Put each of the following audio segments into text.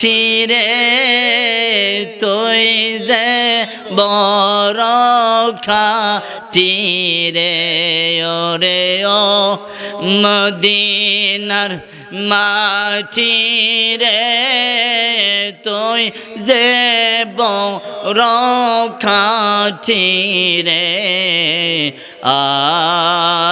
চিরে তুই যে বড় খাটিরে ওরে ও মদিনার মাটি রে তুই যে বড় খাটি রে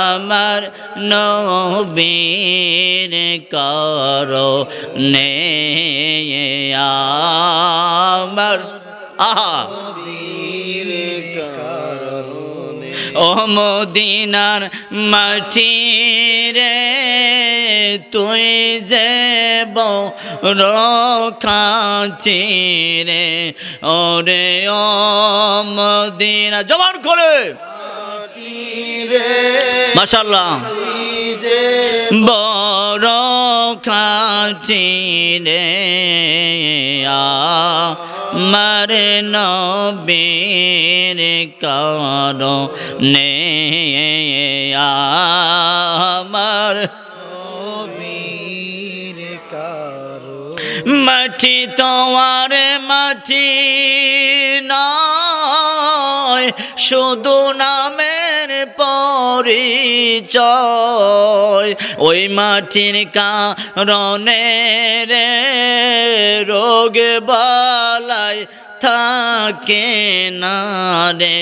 আমার নবীর করনে আমার ও মদিনার মাটি রে তুই যে বড় খাটি রে ওরে ও মদিনা জবান করে মাশাআল্লাহ বড় খাটি রে আমার নবীর করনে আমার মাটি তোমার মাটি নয় শুধু নামের পরিচয় ওই মাটির কারণে রে রোগ বালাই থাকে না রে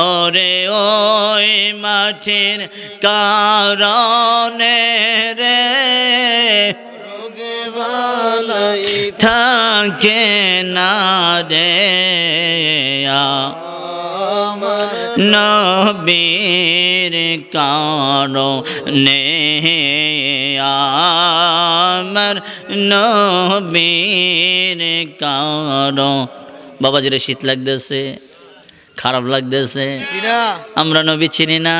ওরে ওই মাটির কারণে রে থাকে না রে নবীর কারণে আমার নবীর কারণ বাবাজিরে শীত লাগতেছে খারাপ লাগতেছে আমরা নবী চিনি না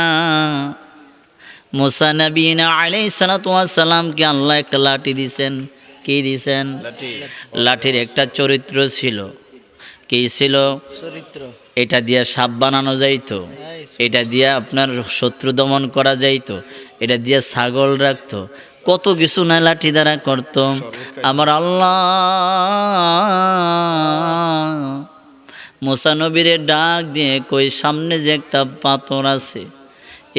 মুসা নবী আলাইহিস সালাতু ওয়াস সালামকে আল্লাহ একটা লাঠি দিয়েছেন কি দিয়েছেন লাঠির একটা চরিত্র ছিল কি ছিল চরিত্র এটা দিয়ে সাপ বানানো যাইতো এটা দিয়ে আপনার শত্রু দমন করা যাইতো এটা দিয়ে ছাগল রাখতো কত কিছু না লাঠি দ্বারা করত আমার আল্লাহ মুসা নবীরে ডাক দিয়ে কই সামনে যে একটা পাথর আছে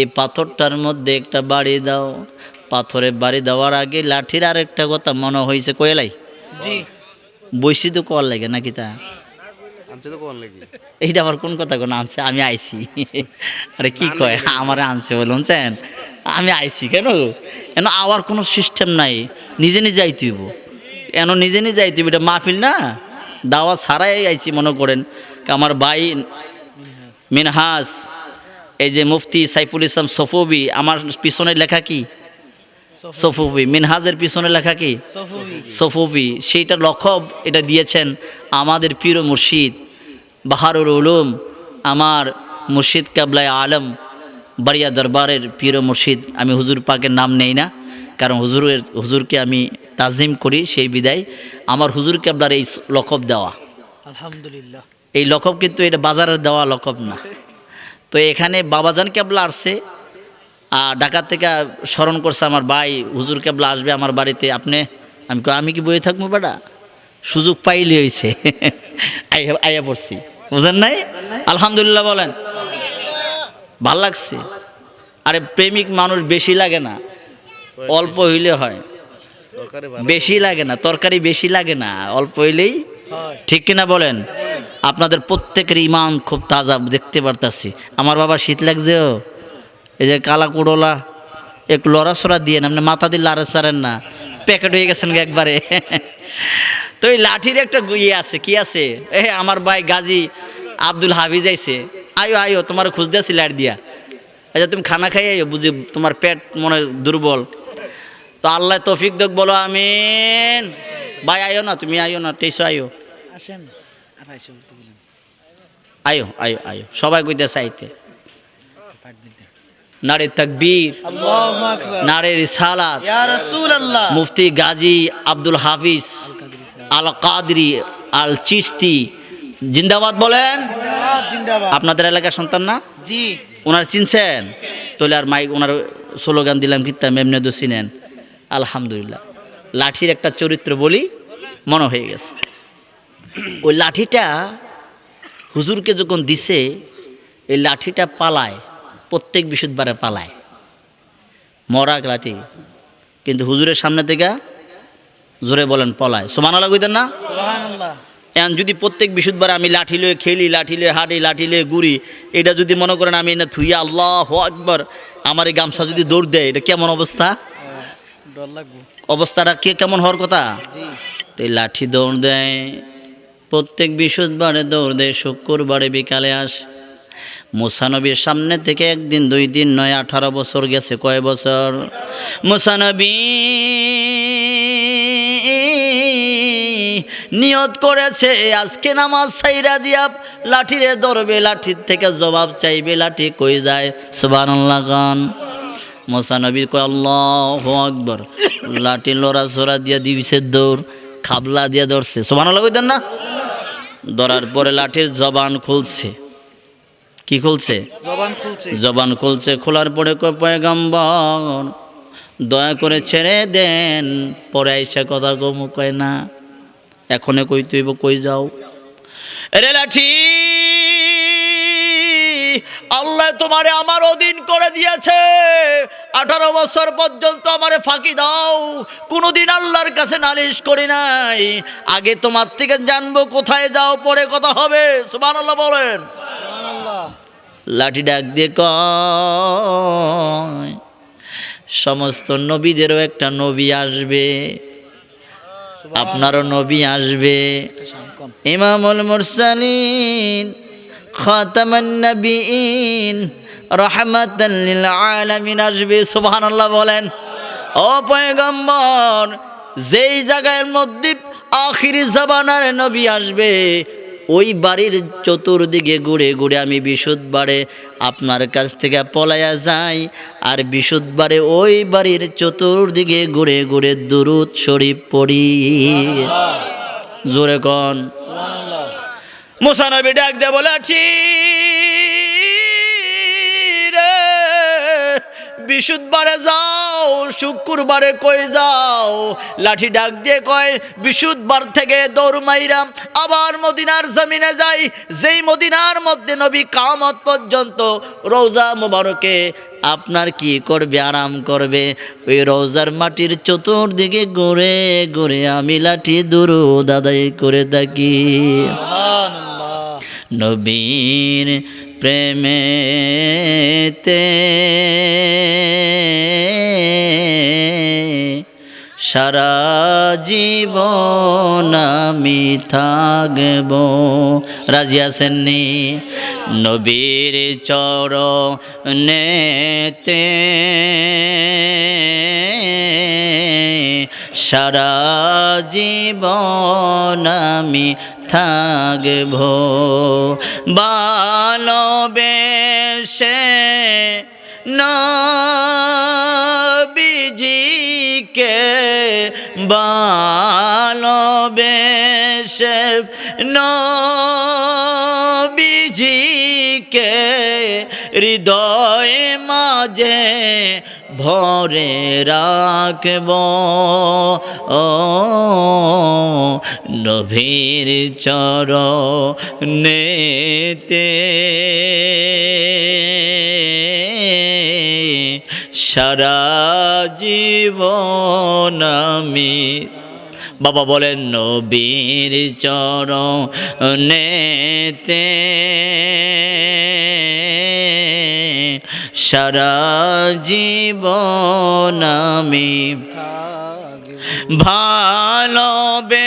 এই পাথরটার মধ্যে একটা বাড়ি দাও পাথরে বাড়ি দেওয়ার আগে লাঠির আর একটা কথা মনে হয়েছে কয়েলাই জি বৈশি তো কল লাগে নাকি তা এইটা আবার কোন কথা কোন আনছে আমি আইছি আরে কি কয় আমার আনছে বলছেন আমি আইছি কেন কেন আওয়ার কোনো সিস্টেম নাই নিজে নিজে আইতেইব কেন নিজে নিজে আইতেইব এটা মাহফিল না দাওয়া ছাড়াই আইছি মনে করেন আমার ভাই মিনহাজ এই যে মুফতি সাইফুল ইসলাম সফবি আমার পিছনে লেখা কি সফবি মিনহাজের পিছনে লেখা কি সফবি সেইটা লকব এটা দিয়েছেন আমাদের পীর মুর্শিদ বাহারুল উলুম আমার মুর্শিদ কাবলায় আলম বাড়িয়া দরবারের পীর মুর্শিদ আমি হুজুর পাকের নাম নেই না কারণ হুজুরকে আমি তাজিম করি সেই বিদায় আমার হুজুর কাবলার এই লকব দেওয়া আলহামদুলিল্লাহ এই লকব কিন্তু এটা বাজারের দেওয়া লকব না তো এখানে বাবাজান কেবলা আসছে ঢাকা থেকে স্মরণ করছে আমার ভাই হুজুর কেবলা আসবে আমার বাড়িতে আমি কি বয়ে থাকবো বেটা সুযোগ পাইলে হয়েছে আইয়া পড়ছি বুঝেন নাই আলহামদুলিল্লাহ বলেন ভাল লাগছে আরে প্রেমিক মানুষ বেশি লাগে না অল্প হইলে হয় বেশি লাগে না তরকারি বেশি লাগে না অল্প হইলেই ঠিক কিনা বলেন আপনাদের প্রত্যেকের ইমান খুব তাজা দেখতে পারতাছি আমার বাবা শীত লাগছে এই যে কালা কুড়োলা একটু লড়াছড়া দিয়ে আপনি মাথা দিয়ে লাড়া ছাড়েন না প্যাকেট হয়ে গেছেন একবারে তো এই লাঠির একটা ইয়ে আছে কি আছে আমার ভাই গাজী আব্দুল হাফিজ আইছে আয়ো তোমার খুঁজতে আছি লাইট দিয়া আচ্ছা তুমি খানা খাই আইও বুঝি তোমার পেট মনে দুর্বল তো আল্লাহ তৌফিক দেখ বলো আমিন ভাই আয়ো না তুমি আয়ো না টেসো আয়ো আয়ো সবাই কইতেছে আইতে নারে তাকবীর আল্লাহু আকবার নারে রিসালাত ইয়া রাসূলুল্লাহ মুফতি গাজী আব্দুল হাফিজ আল কাদরি আল চিশতি জিন্দাবাদ বলেন জিন্দাবাদ আপনাদের এলাকার সন্তান না জি ওনার চিনছেন তাহলে আর মাইক ওনার স্লোগান দিলাম কিতাম এমনি তো চিনেন আলহামদুলিল্লাহ লাঠির একটা চরিত্র বলি মনে হয়ে গেছে। ওই লাঠিটা হুজুরকে যখন দিছে, এই লাঠিটা পালায়, প্রত্যেক বৃহস্পতিবারে পালায়, মরা লাঠি, কিন্তু হুজুরের সামনে থেকে জোরে বলেন পলায়। সুবহানাল্লাহ কইতেন না? এখন যদি প্রত্যেক বৃহস্পতিবারে আমি লাঠি লয়ে খেলি, লাঠি লয়ে হাঁটি, লাঠি লয়ে ঘুরি, এটা যদি মনে করেন আমি না থুইয়া আল্লাহু আকবার আমার এই গামছা যদি দৌড় দেয়, এটা কেমন অবস্থা? ডর লাগবে। অবস্থাটা কেমন হওয়ার কথা? তো এই লাঠি দৌড় দেয়, প্রত্যেক বৃহস্পতিবারে দৌড় দেয়, শুক্রবারে বিকালে আসে। মুসা নবীর সামনে থেকে একদিন, 2 দিন নয়, 18 বছর গেছে। কয় বছর? মুসা নবী নিয়ত করেছে আজকে নামাজ ছাইরা দিয়া লাঠিরে ধরবে, লাঠির থেকে জবাব চাইবে, লাঠি কই যায়? সুবহানাল্লাহ গান। মুসা নবী কয় আল্লাহু আকবার, লাঠি লড়াচড়া দিয়া দিবিছে দৌড়, খাবলা দিয়া ধরছে। সুবহানাল্লাহ কইতেন না? ধরার পরে লাঠির জবান খুলছে। কি খুলছে? জবান খুলছে। খোলার পরে কয় পয়গম্বর দয়া করে ছেড়ে দেন, পরে আইসা কথা কম। কয় না, এখনে কই তুইব, কই যাও? রে লাঠি, আল্লাহ তোমারে আমার অধীন করে দিয়েছে, 18 বছর পর্যন্ত আমারে ফাঁকি দাও, কোনোদিন আল্লাহর কাছে নালিশ করি নাই, আগে তোমার থেকে জানবো কোথায় যাও, পরে কথা হবে। সুবহানাল্লাহ বলেন। লাঠি ডাক দিয়ে কয় সমস্ত নবীদেরও একটা নবী আসবে, আপনারও নবী আসবে, ইমামুল মুরসালিন, খাতামান নবীন, রাহমাতাল লিল আলামিন আসবে। সুবহানাল্লাহ বলেন। ও পয়গম্বর, যেই জায়গার মধ্যে আখিরি জামানার নবী আসবে, ওই বাড়ির চতুর্দিকে ঘুরে ঘুরে আমি বিশুদ্ধবারে আপনার কাছ থেকে পলাইয়া যাই, আর বিশুদ্ধবারে ওই বাড়ির চতুর্দিকে ঘুরে ঘুরে দুরূদ শরীফ পড়ি। জোরে কন। মুসা নবী ডাক দিয়ে বলে, বিশুদ্ধবারে যাও, শুক্রবারে কই যাও? লাঠি ডাক দিয়ে কয় বিশুদ্ধবার থেকে দৌড় মাইরাম আবার মদিনার জমিনে যাই, যেই মদিনার মধ্যে নবী কিয়ামত পর্যন্ত রওজা মুবারকে আপনার কি করবে? আরাম করবে। ওই রওজার মাটির চতুর্দিকে ঘুরে ঘুরে আমি লাঠি দুরূদ আদায় করে থাকি। নবীর প্রেমেতে সারা জীবন আমি থাকব। রাজি আছেননি? নবীর চরণেতে সারা জীবন আমি থাকব। ভালোবেসে নবীজিকে, ভালোবেসে নবীজিকে হৃদয় মাঝে ভরে রাখব। ও নবীর চরণেতে সারা জীবন আমি। বাবা বলেন নবীর চরণেতে সারা জীবন আমি ভালোবেসে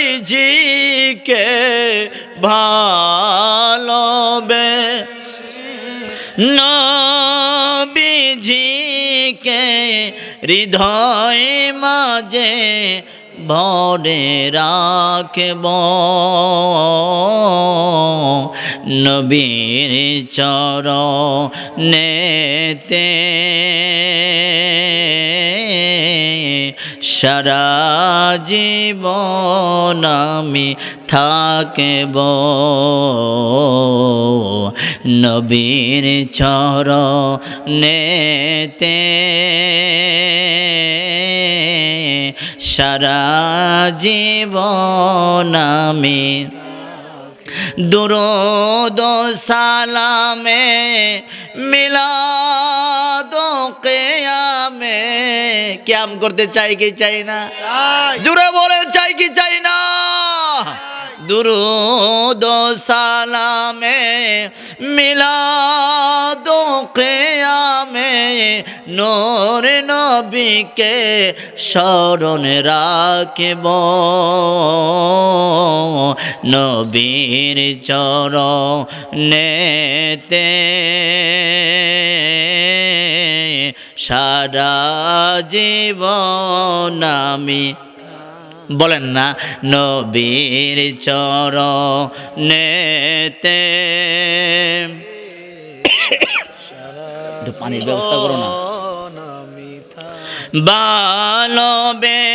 নবীজিকে, ভালোবেসে নবীজিকে হৃদয় মাঝে ভরে রাখব। নবীর চরণেতে সারা জীবন আমি থাকব। নবীর চরণেতে সারা জীবন আমি দুরূদ ও সালামে মিলাদ ও কিয়ামে কিয়াম করতে চাই কি চাই না জোরে বলে চাই কি চাই না দুরূদ ও সালামে মিলাদ ও কিয়ামে নূর নবীকে স্মরণ রাখব নবীর চরণেতে সারা জীবন আমি বলেন না নবীর চরণেতে একটু পানির ব্যবস্থা করো না ভালোবেসে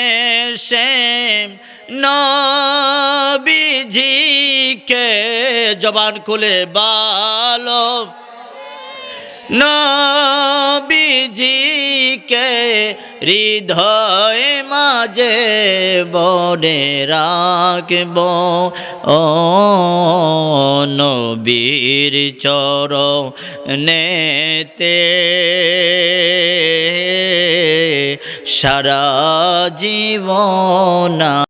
নবীজিকে জবান খুলে ভালো নবীজিকে হৃদয় মাঝে বনে রাখব ও নবীর চরণেতে সারা জীবন